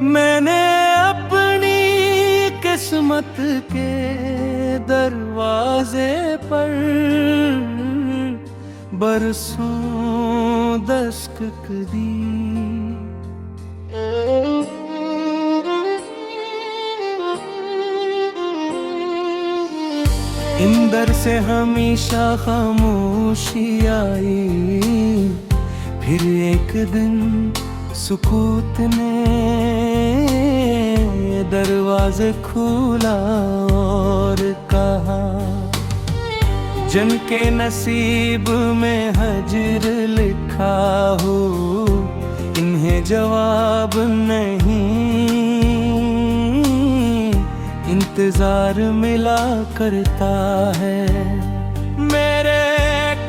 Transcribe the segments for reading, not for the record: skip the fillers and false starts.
मैंने अपनी किस्मत के दरवाजे पर बरसों दस्तक दी। इंदर से हमेशा खामोशी आई, फिर एक दिन सुकूत ने दरवाजे खोला और कहा, जिनके नसीब में हजर लिखा हो इन्हें जवाब नहीं, इंतजार मिला करता है। मेरे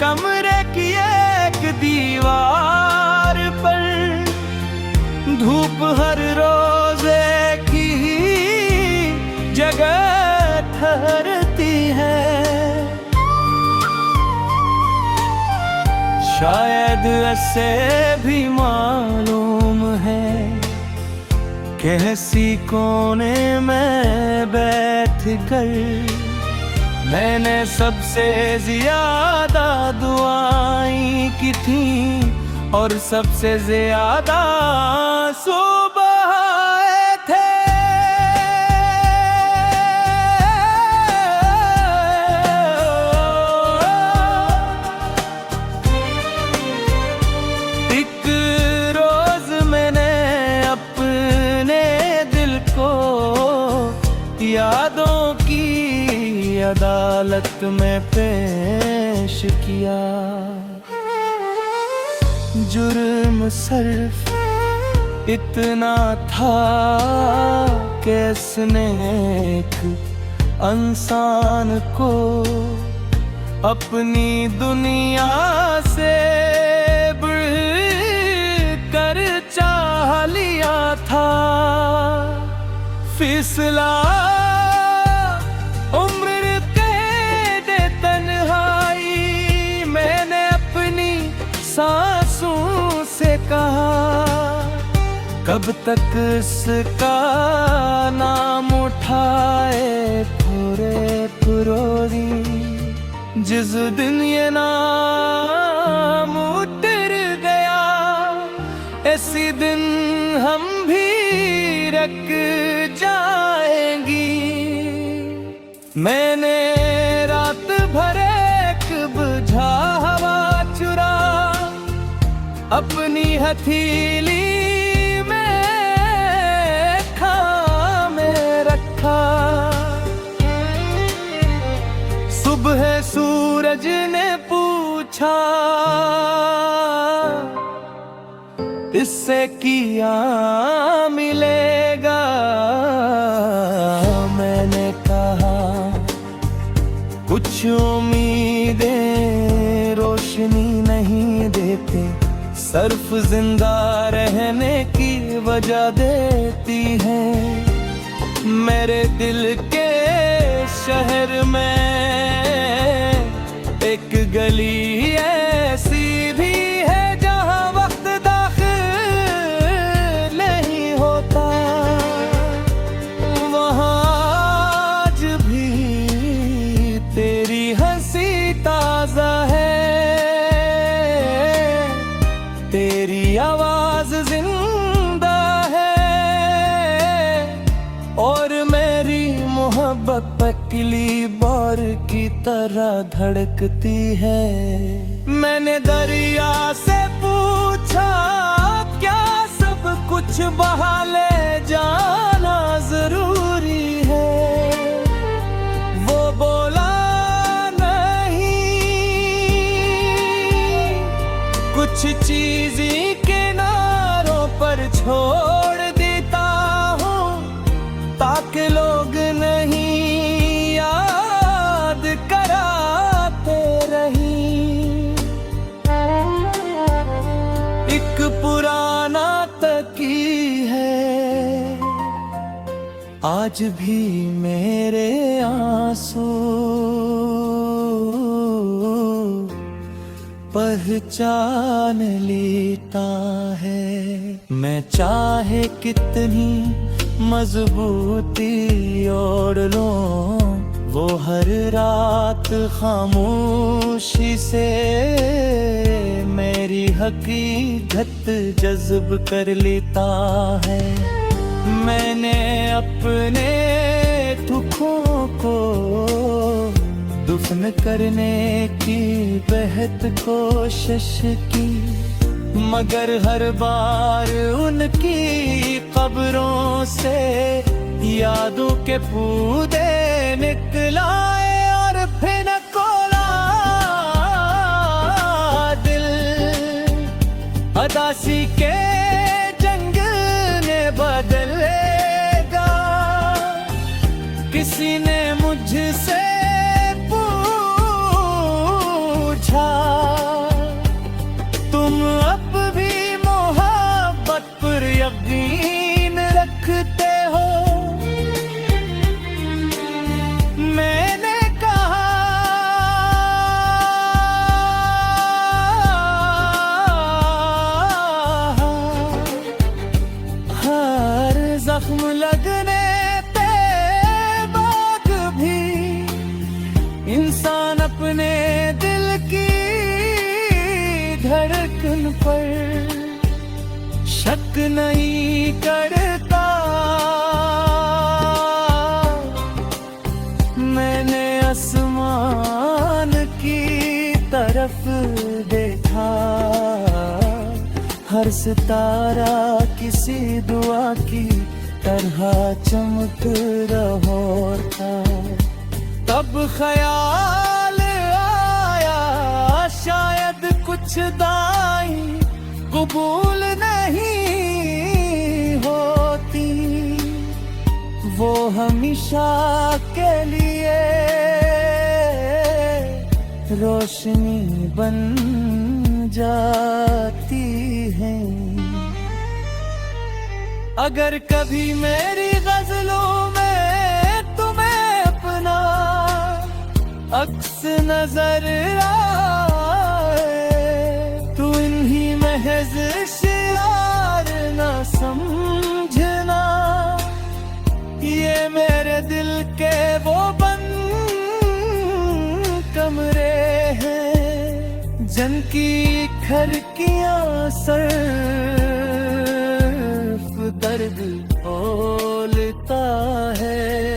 कमरे की एक दीवार पर धूप हर रोज एक ही जगह ठहरती है। शायद ऐसे भी मालूम है कैसी कोने में बैठ कर मैंने सबसे ज्यादा दुआएं की थी और सबसे ज्यादा सुबह थे। एक रोज मैंने अपने दिल को यादों की अदालत में पेश किया। जुर्म सिर्फ इतना था कि इसने एक इंसान को अपनी दुनिया से बढ़कर चाह लिया था। फिसला उम्र कैद तन्हाई, मैंने अपनी सांसों से कहा, कब तक इसका नाम उठाए पूरे पुरोरी। जिस दिन ये नाम उतर गया इसी दिन हम भी रख जाएंगी। मैंने रात भर एक बुझा हवा चुरा अपनी हथेली में खामे रखा। सुबह सूरज ने पूछा, इससे किया मिलेगा। मैंने कहा, कुछ उम्मीदें रोशनी नहीं देते, सिर्फ जिंदा रहने की वजह देती है। मेरे दिल के शहर में एक गली ऐसी भी है जहां वक्त दाखिल नहीं होता। वहां आज भी तेरी हंसी ताजा है, तेरी आवाज जिंदा है और मेरी मोहब्बत पकली बार की तरह धड़कती है। मैंने दरिया से पूछा, क्या सब कुछ बहा ले जाना जरूरी है? वो बोला, नहीं, कुछ चीज़ें किनारों पर छोड़ देता हूँ ताकि लोग नहीं याद कराते रही। एक पुराना तकी है, आज भी मेरे आंसू पहचान लेता है। मैं चाहे कितनी मजबूती ओढ़ लूं, वो हर रात खामोशी से मेरी हकीकत जज्ब कर लेता है। मैंने अपने दुखों को दफन करने की बेहद कोशिश की, मगर हर बार उनकी कब्रों से यादों के पूदे निकलाए और फिर कोला दिल। अदासी के जंग ने बदलेगा, किसी ने मुझसे तुम अब भी मोहब्बत पर यकीन रखते हो? मैंने कहा हर जख्म लगने पे बाद भी इंसान अपने दिल की धड़कन पर शक नहीं करता। मैंने आसमान की तरफ देखा, हर सितारा किसी दुआ की तरह चमक रहा था। तब ख्याल आया शायद कुछ दाई कबूल नहीं होती, वो हमेशा के लिए रोशनी बन जाती है। अगर कभी मेरी गजलों में तुम्हें अपना अक्स नजर आए, तो इन्हीं महज शियार न समझना, ये मेरे दिल के वो बंद कमरे हैं जिनकी खिड़कियां सिर्फ दर्द बोलता है।